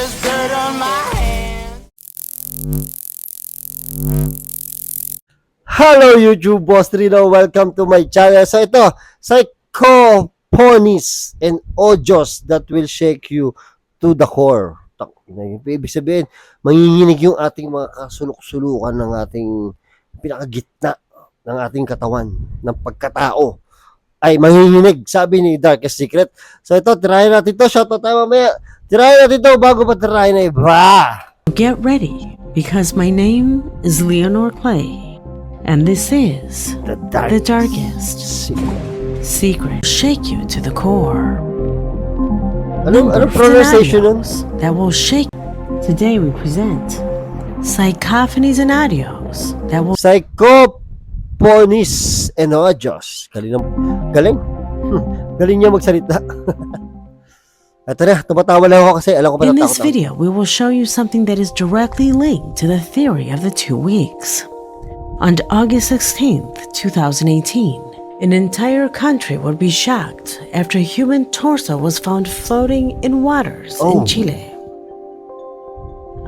there's dirt on my hands. Hello YouTube Boss Rino, welcome to my channel. So ito, Psychophonies and audios that will shake you to the core. Ibig sabihin, manginginig yung ating mga kasulok-sulukan ng ating pinakagitna ng ating katawan, ng pagkatao. Ay, manginginig, sabi ni Darkest Secret. So ito, tirahin natin ito. Shoutout tayo mamaya. Tirahin natin ito bago pa tirahin na iba. Get ready, because my name is Leonor Clay. And this is The Darkest Secret. Shake you to the core. Ano pronunciation nun? That will shake. Today we present Psychophonies and audios that will Psychophonies and audios. Galing. Galing niya magsalita. Ito na, tumatawa lang ako kasi alam ko pa In natakot this ako. video, we will show you something that is directly linked to the theory of the 2 weeks. On August 16th, 2018, an entire country would be shocked after a human torso was found floating in waters in Chile.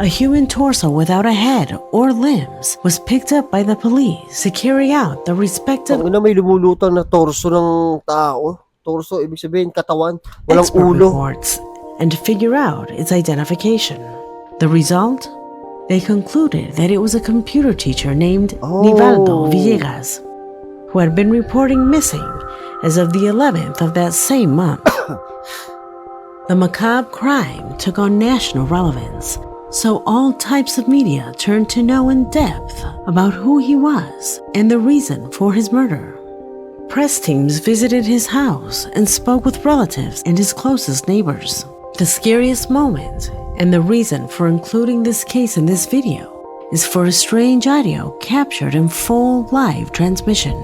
A human torso without a head or limbs was picked up by the police to carry out the respective May lumulutang na torso ng tao. Torso, ibig sabihin katawan, walang expert ulo. reports and figure out its identification. The result? They concluded that it was a computer teacher named Nivaldo Villegas, who had been reporting missing as of the 11th of that same month. The macabre crime took on national relevance, so all types of media turned to know in depth about who he was and the reason for his murder. Press teams visited his house and spoke with relatives and his closest neighbors. The scariest moment and the reason for including this case in this video is for a strange audio captured in full live transmission.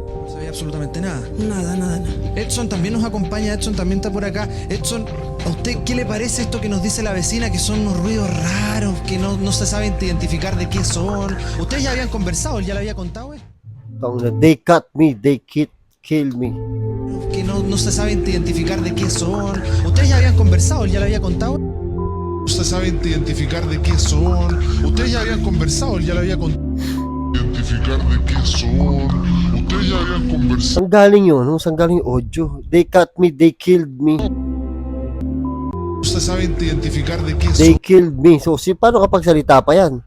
No sabía absolutamente nada. Nada. Edson también nos acompaña, Edson también está por acá. Edson, ¿a usted qué le parece esto que nos dice la vecina, que son unos ruidos raros, que no se sabe identificar de qué son? ¿Ustedes ya habían conversado? ¿Él ya le había contado? They cut me, they kill me. Que no se sabe identificar de qué son. ¿Ustedes ya habían conversado? ¿Él ya le había contado? No se sabe identificar de qué son. ¿Ustedes ya habían conversado? ¿Él ya le había contado? Identificar de qué son. Ustedes ya habían conversado. Saan galing yun? Saan galing yung audio? They cut me, they killed me. No se sabe identificar de qué son. They killed me. So, paano kapag salita pa yan?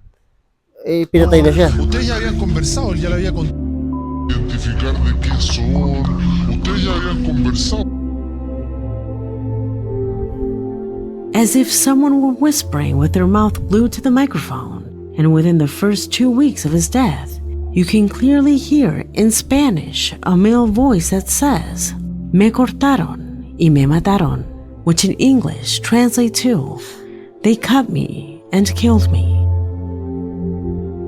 Eh, pinatay na siya. Ustedes ya habían conversado, él ya le había contado. Identificar de qué son. Ustedes ya habían conversado. As if someone were whispering with their mouth glued to the microphone, and within the first 2 weeks of his death, you can clearly hear in Spanish a male voice that says, "Me cortaron y me mataron," which in English translates to, "They cut me and killed me."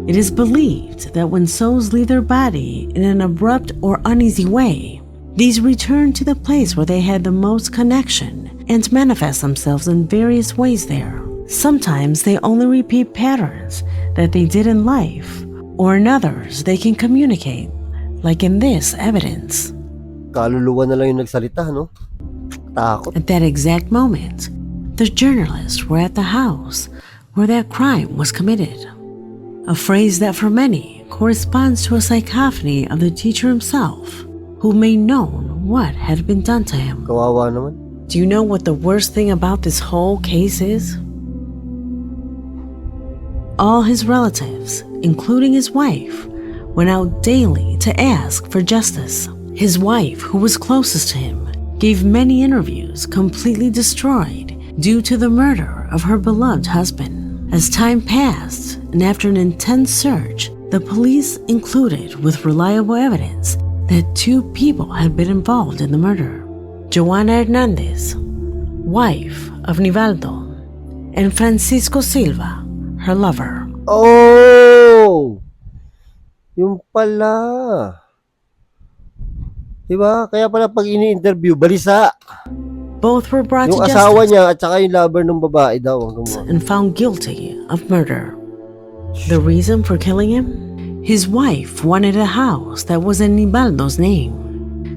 It is believed that when souls leave their body in an abrupt or uneasy way, these return to the place where they had the most connection and manifest themselves in various ways there. Sometimes they only repeat patterns that they did in life, or in others they can communicate, like in this evidence. Kaluluwa na lang yung nagsalita, no? Takot. At that exact moment, the journalists were at the house where that crime was committed. A phrase that for many corresponds to a psychophony of the teacher himself, who made known what had been done to him. Kawawa naman. Do you know what the worst thing about this whole case is? All his relatives, including his wife, went out daily to ask for justice. His wife, who was closest to him, gave many interviews completely destroyed due to the murder of her beloved husband. As time passed, and after an intense search, the police included with reliable evidence that 2 people had been involved in the murder. Joana Hernandez, wife of Nivaldo, and Francisco Silva, her lover. Oh! Yung pala. Diba? Kaya pala pag ini-interview, balisa. Both were brought Yung to asawa justice niya at saka yung lover ng babae daw. and found guilty of murder. The reason for killing him? His wife wanted a house that was in Nibaldo's name.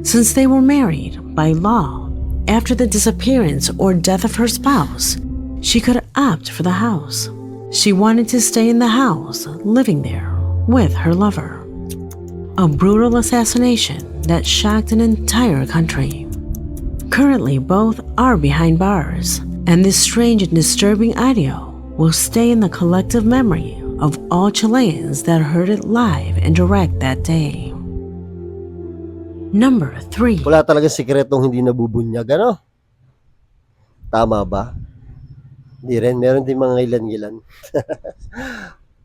Since they were married by law, after the disappearance or death of her spouse, she could opt for the house. She wanted to stay in the house, living there with her lover. A brutal assassination that shocked an entire country. Currently, both are behind bars, and this strange and disturbing audio will stay in the collective memory of all Chileans that heard it live and direct that day. Number 3. Wala talaga sikretong hindi nabubunyag, ano? Tama ba? Hindi rin. Meron din mga ilan-ilan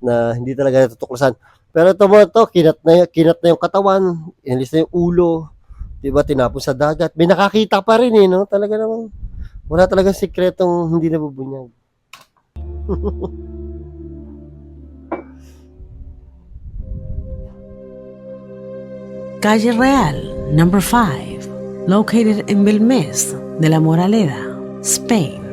na hindi talaga natutuklasan. Pero ito mo ito, kinat na yung katawan, inalis na yung ulo, diba, tinapon sa dagat. May nakakita pa rin no? Talaga namang, wala talagang sikretong hindi nabubunyag. Calle Real, number 5, located in Belmez de la Moraleda, Spain,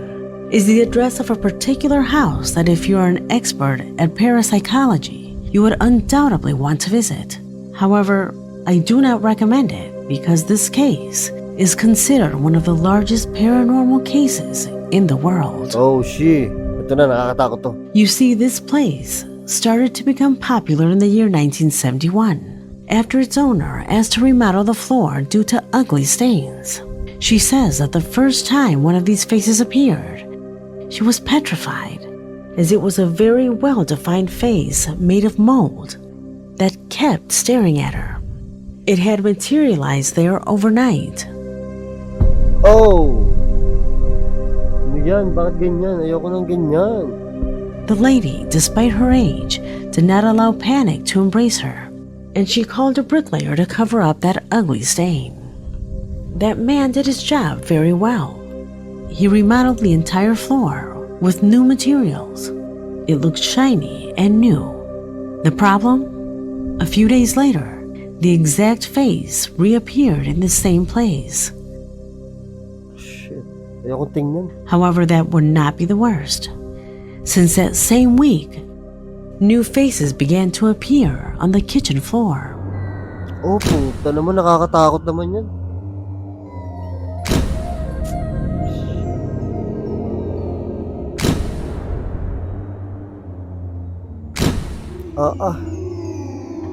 is the address of a particular house that if you are an expert at parapsychology, you would undoubtedly want to visit. However, I do not recommend it because this case is considered one of the largest paranormal cases in the world. Oh, shit. Ito na, nakakatakot to. You see, this place started to become popular in the year 1971 after its owner asked to remodel the floor due to ugly stains. She says that the first time one of these faces appeared, she was petrified, as it was a very well-defined face made of mold that kept staring at her. It had materialized there overnight. Oh! Ano yan? Bakit ganyan? Ayoko ng ganyan. The lady, despite her age, did not allow panic to embrace her, and she called a bricklayer to cover up that ugly stain. That man did his job very well. He remodeled the entire floor with new materials. It looked shiny and new. The problem? A few days later, the exact face reappeared in the same place. Shit. Ayoko tingnan. However, that would not be the worst. Since that same week, new faces began to appear on the kitchen floor. Oh, puta naman. Nakakatakot naman yan.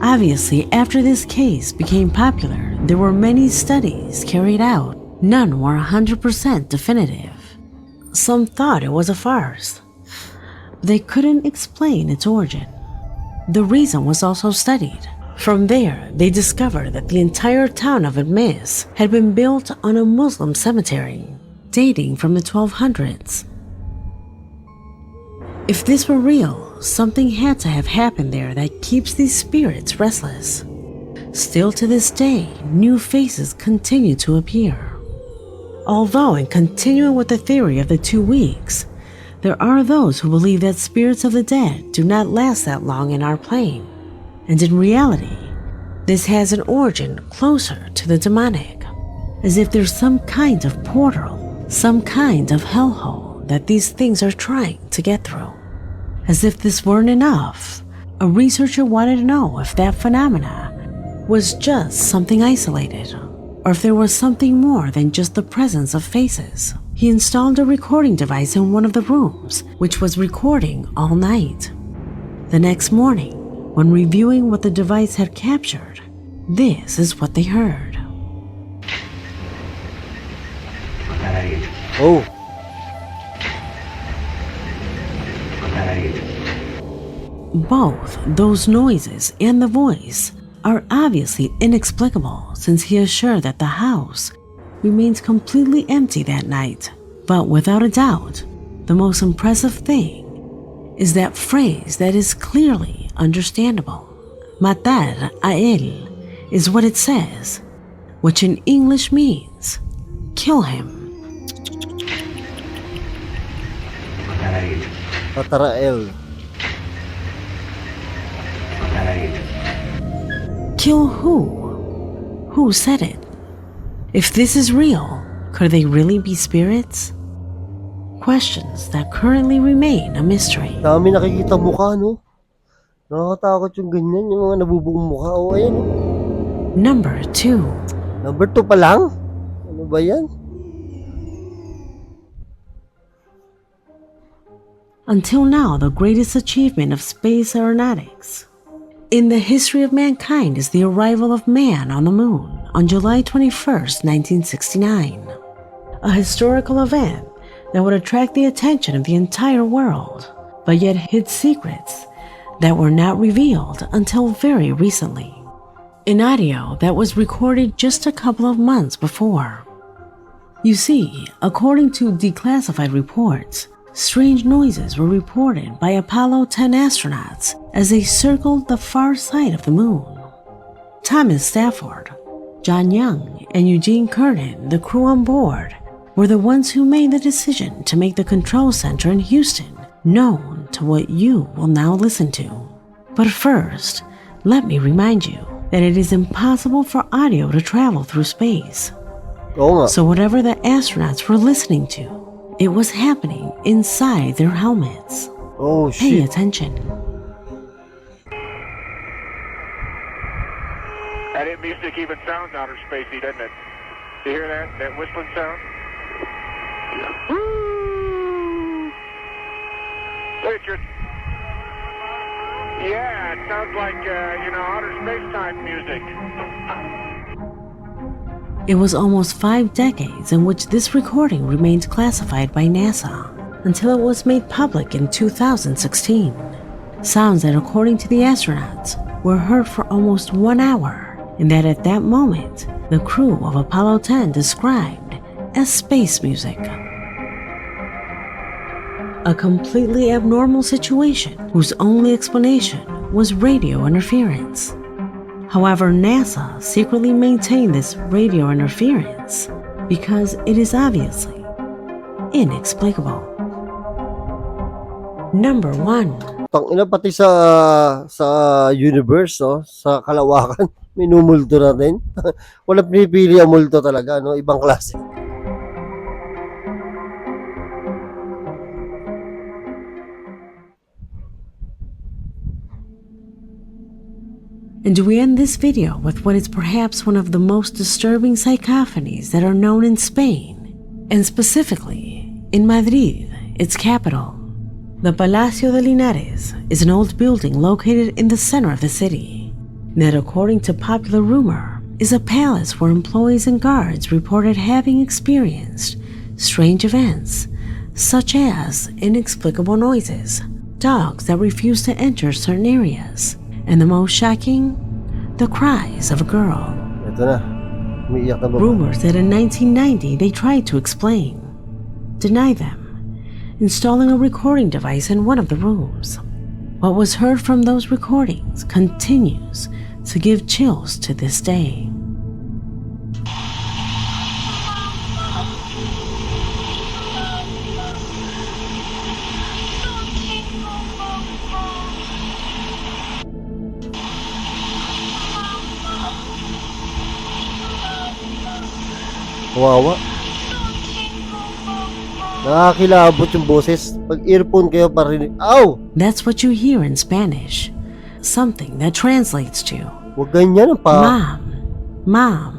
Obviously, after this case became popular, there were many studies carried out. None were 100% definitive. Some thought it was a farce. They couldn't explain its origin. The reason was also studied. From there, they discovered that the entire town of Belmez had been built on a Muslim cemetery, dating from the 1200s. If this were real, something had to have happened there that keeps these spirits restless. Still to this day, new faces continue to appear. Although, in continuing with the theory of the 2 weeks, there are those who believe that spirits of the dead do not last that long in our plane. And in reality, this has an origin closer to the demonic, as if there's some kind of portal, some kind of hellhole that these things are trying to get through. As if this weren't enough, a researcher wanted to know if that phenomena was just something isolated, or if there was something more than just the presence of faces. He installed a recording device in one of the rooms, which was recording all night. The next morning, when reviewing what the device had captured, this is what they heard. Oh. Both those noises and the voice are obviously inexplicable, since he assured that the house remains completely empty that night. But without a doubt, the most impressive thing is that phrase that is clearly understandable. Matar a él is what it says, which in English means kill him. Patarael. Kill who? Who said it? If this is real, could they really be spirits? Questions that currently remain a mystery. Dami nakikita mukha, no? Nakakatakot yung ganyan, yung mga nabubuong mukha. O, ayan, no? Number 2. Number 2 pa lang? Ano ba yan? until now the greatest achievement of space aeronautics in the history of mankind is the arrival of man on the moon on July 21st, 1969, a historical event that would attract the attention of the entire world, but yet hid secrets that were not revealed until very recently. An audio that was recorded just a couple of months before. You see, according to declassified reports, strange noises were reported by Apollo 10 astronauts as they circled the far side of the moon. Thomas Stafford, John Young, and Eugene Cernan, the crew on board, were the ones who made the decision to make the control center in Houston known to what you will now listen to. But first, let me remind you that it is impossible for audio to travel through space. Oo nga. So whatever the astronauts were listening to, it was happening inside their helmets. Oh, Pay shit. attention. That music even sounds outer spacey, doesn't it? You hear that? That whistling sound? Woo! Richard. Yeah, it sounds like, outer space type music. It was almost 5 decades in which this recording remained classified by NASA until it was made public in 2016. Sounds that, according to the astronauts, were heard for almost 1 hour, and that at that moment, the crew of Apollo 10 described as space music. A completely abnormal situation whose only explanation was radio interference. However, NASA secretly maintained this radio interference because it is obviously inexplicable. Number 1. Tangina, pati sa universe, no? Sa kalawakan, minumulto natin. Walang pinipili ang multo talaga, no? Ibang klase. And we end this video with what is perhaps one of the most disturbing psychophonies that are known in Spain, and specifically in Madrid, its capital. The Palacio de Linares is an old building located in the center of the city that, according to popular rumor, is a palace where employees and guards reported having experienced strange events, such as inexplicable noises, dogs that refuse to enter certain areas, and the most shocking, the cries of a girl. Ito na. Umiiyak na ba? Rumors that in 1990 they tried to explain, deny them, installing a recording device in one of the rooms. What was heard from those recordings continues to give chills to this day. Kawawa. Nakakilabot yung boses. Pag earphone kayo parinig. Ow! That's what you hear in Spanish, something that translates to, Huwag ganyan ang pa. Mom, Mom,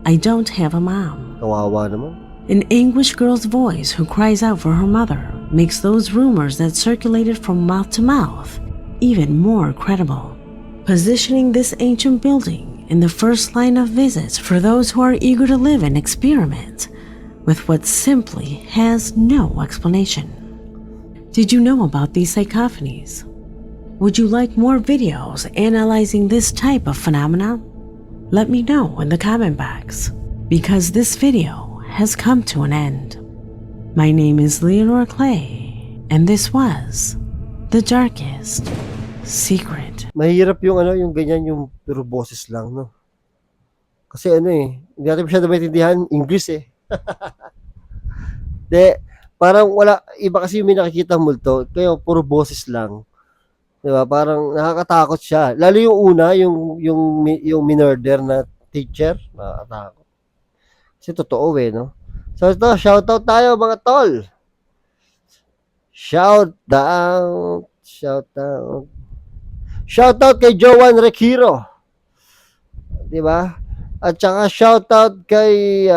I don't have a mom. Kawawa naman. An English girl's voice who cries out for her mother makes those rumors that circulated from mouth to mouth even more credible, positioning this ancient building in the first line of visits for those who are eager to live and experiment with what simply has no explanation. Did you know about these psychophonies? Would you like more videos analyzing this type of phenomena? Let me know in the comment box, because this video has come to an end. My name is Leonor Clay, and this was The Darkest Secret. Mahirap yung yung ganyan, yung puro boses lang, no? Kasi hindi natin masyado maintindihan English eh. Parang wala, iba kasi yung may nakikita multo, kaya puro boses lang. Diba? Parang nakakatakot siya. Lalo yung una, yung minurder na teacher, nakakatakot. Kasi totoo no? So ito, shoutout tayo mga tol. Shoutout. Shoutout kay Joan Requiro. Diba? At saka shoutout kay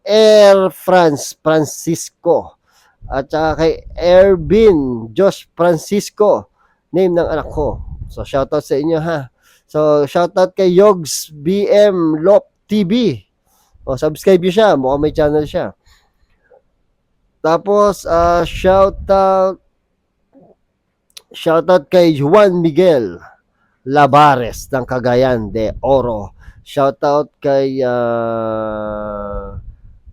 Air France Francisco. At saka kay Ervin Josh Francisco, name ng anak ko. So shoutout sa inyo ha. So shoutout kay Yogs BM Lop TV. O subscribe niyo siya, mukhang may channel siya. Tapos shoutout kay Juan Miguel Labares ng Cagayan de Oro. Shoutout kay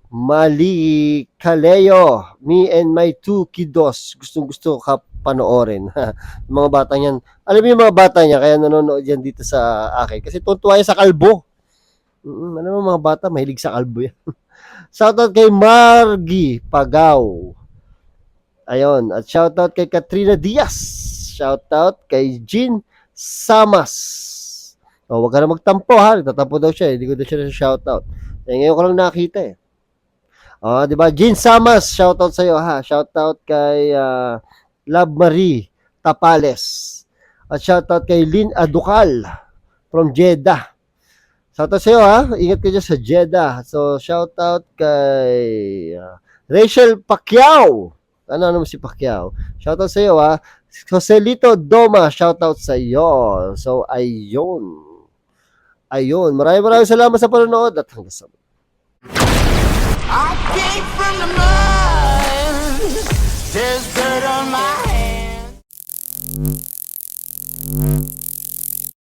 Mali Caleo, me and my 2 kiddos. Gustong-gusto ka panoorin. Mga bata niyan. Alam mo yung mga bata niya, kaya nanonood yan dito sa akin. Kasi tuntua yan sa kalbo. Alam mo mga bata, mahilig sa kalbo yan. Shoutout kay Margie Pagaw. Ayun. At shoutout kay Katrina Diaz. Shoutout kay Jean Samas. O, wag ka na magtampo ha. Nagtatampo daw siya. Hindi ko daw siya na shoutout. Ngayon ko lang nakita eh. O, di ba? Jean Samas, shoutout sa'yo ha. Shoutout kay Love Marie Tapales. At shoutout kay Lynn Aducal from Jeddah. Shoutout sa'yo ha. Ingat ka dyan sa Jeddah. So, shoutout kay Rachel Pacquiao. Ano si Pacquiao? Shoutout sa'yo ha. Joselito Doma, shoutout sa'yo. So, ayun. Maraming salamat sa panonood at hanggang sa I came from the mud. There's dirt on my hands.